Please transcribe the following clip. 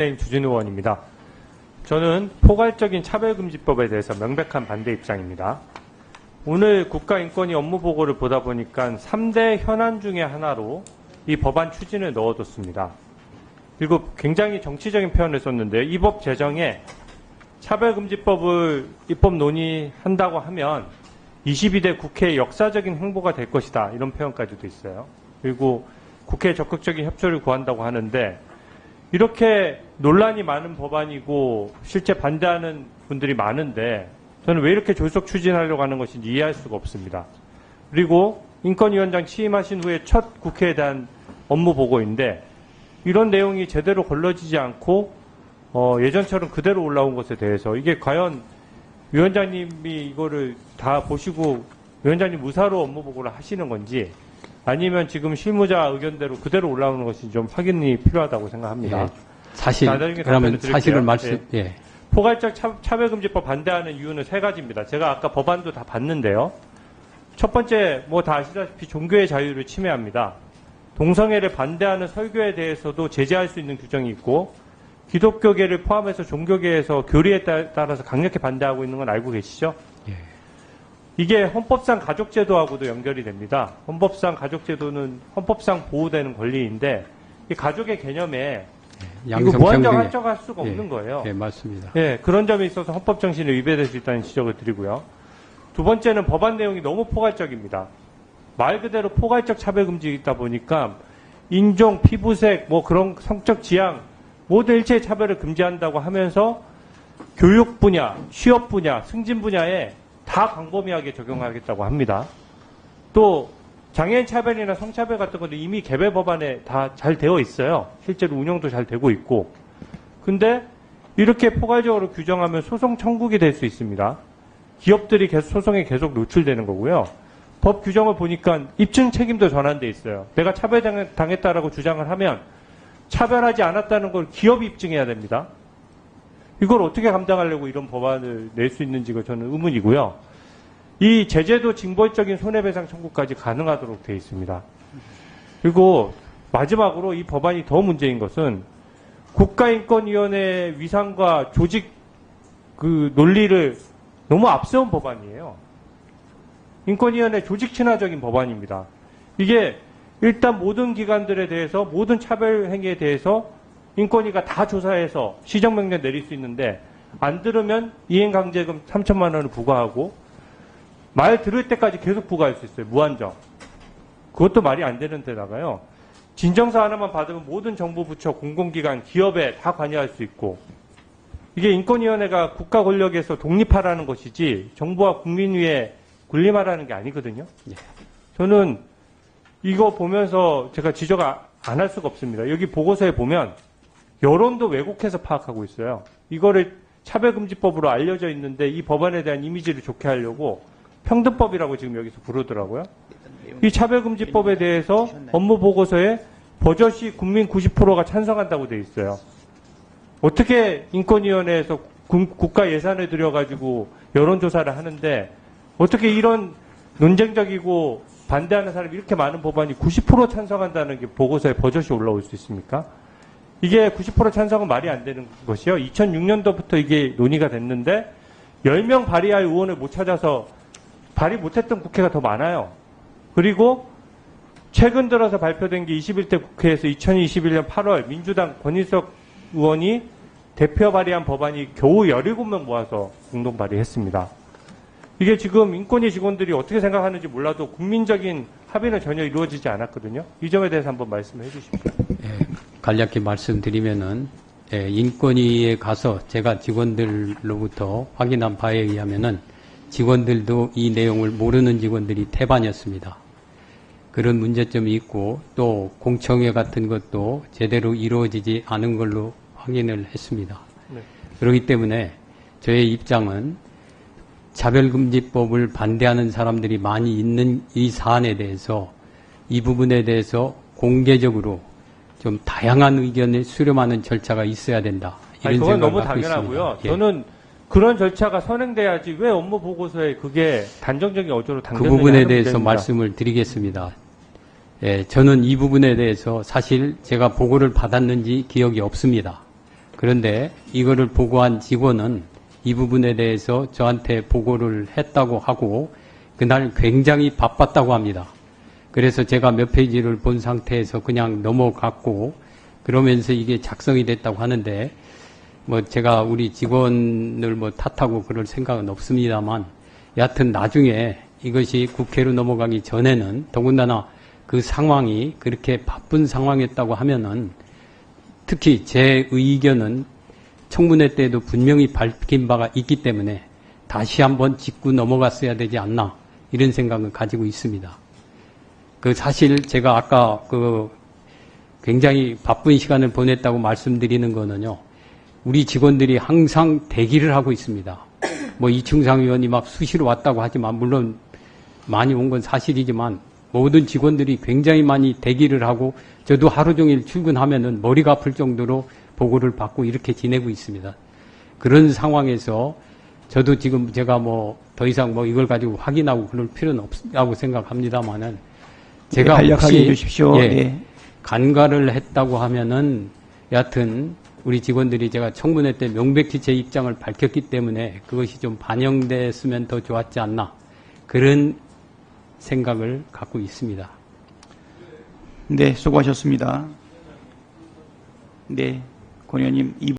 주진우 의원입니다. 저는 포괄적인 차별금지법에 대해서 명백한 반대 입장입니다. 오늘 국가인권위 업무보고를 보다 보니까 3대 현안 중에 하나로 이 법안 추진을 넣어뒀습니다. 그리고 굉장히 정치적인 표현을 썼는데 이 법 제정에 차별금지법을 입법 논의한다고 하면 22대 국회의 역사적인 행보가 될 것이다. 이런 표현까지도 있어요. 그리고 국회에 적극적인 협조를 구한다고 하는데 이렇게 논란이 많은 법안이고 실제 반대하는 분들이 많은데 저는 왜 이렇게 졸속 추진하려고 하는 것인지 이해할 수가 없습니다. 그리고 인권위원장 취임하신 후에 첫 국회에 대한 업무 보고인데 이런 내용이 제대로 걸러지지 않고 예전처럼 그대로 올라온 것에 대해서 이게 과연 위원장님이 이거를 다 보시고 위원장님 무사로 업무 보고를 하시는 건지 아니면 지금 실무자 의견대로 그대로 올라오는 것이 좀 확인이 필요하다고 생각합니다. 예, 그러면 사실을 말씀, 예. 포괄적 차별금지법 반대하는 이유는 3가지입니다. 제가 아까 법안도 다 봤는데요. 첫 번째, 다 아시다시피 종교의 자유를 침해합니다. 동성애를 반대하는 설교에 대해서도 제재할 수 있는 규정이 있고, 기독교계를 포함해서 종교계에서 교리에 따라서 강력히 반대하고 있는 건 알고 계시죠? 예. 이게 헌법상 가족제도하고도 연결이 됩니다. 헌법상 가족제도는 헌법상 보호되는 권리인데, 이 가족의 개념에 이거 무한정 한정할 수가 없는 거예요. 예, 맞습니다. 예, 그런 점에 있어서 헌법 정신에 위배될 수 있다는 지적을 드리고요. 두 번째는 법안 내용이 너무 포괄적입니다. 말 그대로 포괄적 차별금지이다 보니까 인종, 피부색, 그런 성적 지향 모든 일체의 차별을 금지한다고 하면서 교육 분야, 취업 분야, 승진 분야에 다 광범위하게 적용하겠다고 합니다. 또 장애인 차별이나 성차별 같은 것도 이미 개별 법안에 다 잘 되어 있어요. 실제로 운영도 잘 되고 있고. 근데 이렇게 포괄적으로 규정하면 소송 청구가 될 수 있습니다. 기업들이 소송에 계속 노출되는 거고요. 법 규정을 보니까 입증 책임도 전환돼 있어요. 내가 차별당했다라고 주장을 하면 차별하지 않았다는 걸 기업이 입증해야 됩니다. 이걸 어떻게 감당하려고 이런 법안을 낼 수 있는지가 저는 의문이고요. 이 제재도 징벌적인 손해배상 청구까지 가능하도록 되어 있습니다. 그리고 마지막으로 이 법안이 더 문제인 것은 국가인권위원회의 위상과 조직 논리를 너무 앞세운 법안이에요. 인권위원회 조직 친화적인 법안입니다. 이게 일단 모든 기관들에 대해서 모든 차별 행위에 대해서 인권위가 다 조사해서 시정명령 내릴 수 있는데 안 들으면 이행강제금 3천만 원을 부과하고 말 들을 때까지 계속 부과할 수 있어요. 무한정. 그것도 말이 안 되는 데다가요. 진정서 하나만 받으면 모든 정부 부처, 공공기관, 기업에 다 관여할 수 있고 이게 인권위원회가 국가 권력에서 독립하라는 것이지 정부와 국민 위에 군림하라는 게 아니거든요. 저는 이거 보면서 제가 지적 안 할 수가 없습니다. 여기 보고서에 보면 여론도 왜곡해서 파악하고 있어요. 이거를 차별금지법으로 알려져 있는데 이 법안에 대한 이미지를 좋게 하려고 평등법이라고 지금 여기서 부르더라고요. 이 차별금지법에 대해서 업무보고서에 버젓이 국민 90%가 찬성한다고 돼 있어요. 어떻게 인권위원회에서 국가 예산을 들여가지고 여론조사를 하는데 어떻게 이런 논쟁적이고 반대하는 사람이 이렇게 많은 법안이 90% 찬성한다는 게 보고서에 버젓이 올라올 수 있습니까? 이게 90% 찬성은 말이 안 되는 것이요. 2006년도부터 이게 논의가 됐는데 10명 발의할 의원을 못 찾아서 발의 못했던 국회가 더 많아요. 그리고 최근 들어서 발표된 게 21대 국회에서 2021년 8월 민주당 권인석 의원이 대표 발의한 법안이 겨우 17명 모아서 공동 발의했습니다. 이게 지금 인권위 직원들이 어떻게 생각하는지 몰라도 국민적인 합의는 전혀 이루어지지 않았거든요. 이 점에 대해서 한번 말씀해 주십시오. 간략히 말씀드리면은 인권위에 가서 제가 직원들로부터 확인한 바에 의하면은 직원들도 이 내용을 모르는 직원들이 태반이었습니다. 그런 문제점이 있고 또 공청회 같은 것도 제대로 이루어지지 않은 걸로 확인을 했습니다. 네. 그렇기 때문에 저의 입장은 차별금지법을 반대하는 사람들이 많이 있는 이 사안에 대해서 이 부분에 대해서 공개적으로 좀 다양한 의견을 수렴하는 절차가 있어야 된다. 이런 그건 생각을 너무 갖고 당연하고요. 있습니다. 저는 그런 절차가 선행돼야지 왜 업무 보고서에 그게 단정적인 어조로 그 담겨지냐 부분에 대해서 문제입니다. 말씀을 드리겠습니다. 저는 이 부분에 대해서 사실 제가 보고를 받았는지 기억이 없습니다. 그런데 이거를 보고한 직원은 이 부분에 대해서 저한테 보고를 했다고 하고 그날 굉장히 바빴다고 합니다. 그래서 제가 몇 페이지를 본 상태에서 그냥 넘어갔고 그러면서 이게 작성이 됐다고 하는데 뭐 제가 우리 직원을 뭐 탓하고 그럴 생각은 없습니다만 여하튼 나중에 이것이 국회로 넘어가기 전에는 더군다나 그 상황이 그렇게 바쁜 상황이었다고 하면은 특히 제 의견은 청문회 때도 분명히 밝힌 바가 있기 때문에 다시 한번 짚고 넘어갔어야 되지 않나 이런 생각을 가지고 있습니다. 그 사실 제가 아까 그 굉장히 바쁜 시간을 보냈다고 말씀드리는 거는요. 우리 직원들이 항상 대기를 하고 있습니다. 뭐 이충상 의원이 막 수시로 왔다고 하지만 물론 많이 온 건 사실이지만 모든 직원들이 굉장히 많이 대기를 하고 저도 하루 종일 출근하면은 머리가 아플 정도로 보고를 받고 이렇게 지내고 있습니다. 그런 상황에서 저도 지금 제가 뭐 더 이상 뭐 이걸 가지고 확인하고 그럴 필요는 없다고 생각합니다만은 제가 간략하게 혹시 해주십시오. 예, 네. 간과를 했다고 하면은 여하튼 우리 직원들이 제가 청문회 때 명백히 제 입장을 밝혔기 때문에 그것이 좀 반영됐으면 더 좋았지 않나 그런 생각을 갖고 있습니다. 네, 수고하셨습니다. 네, 권 의원님.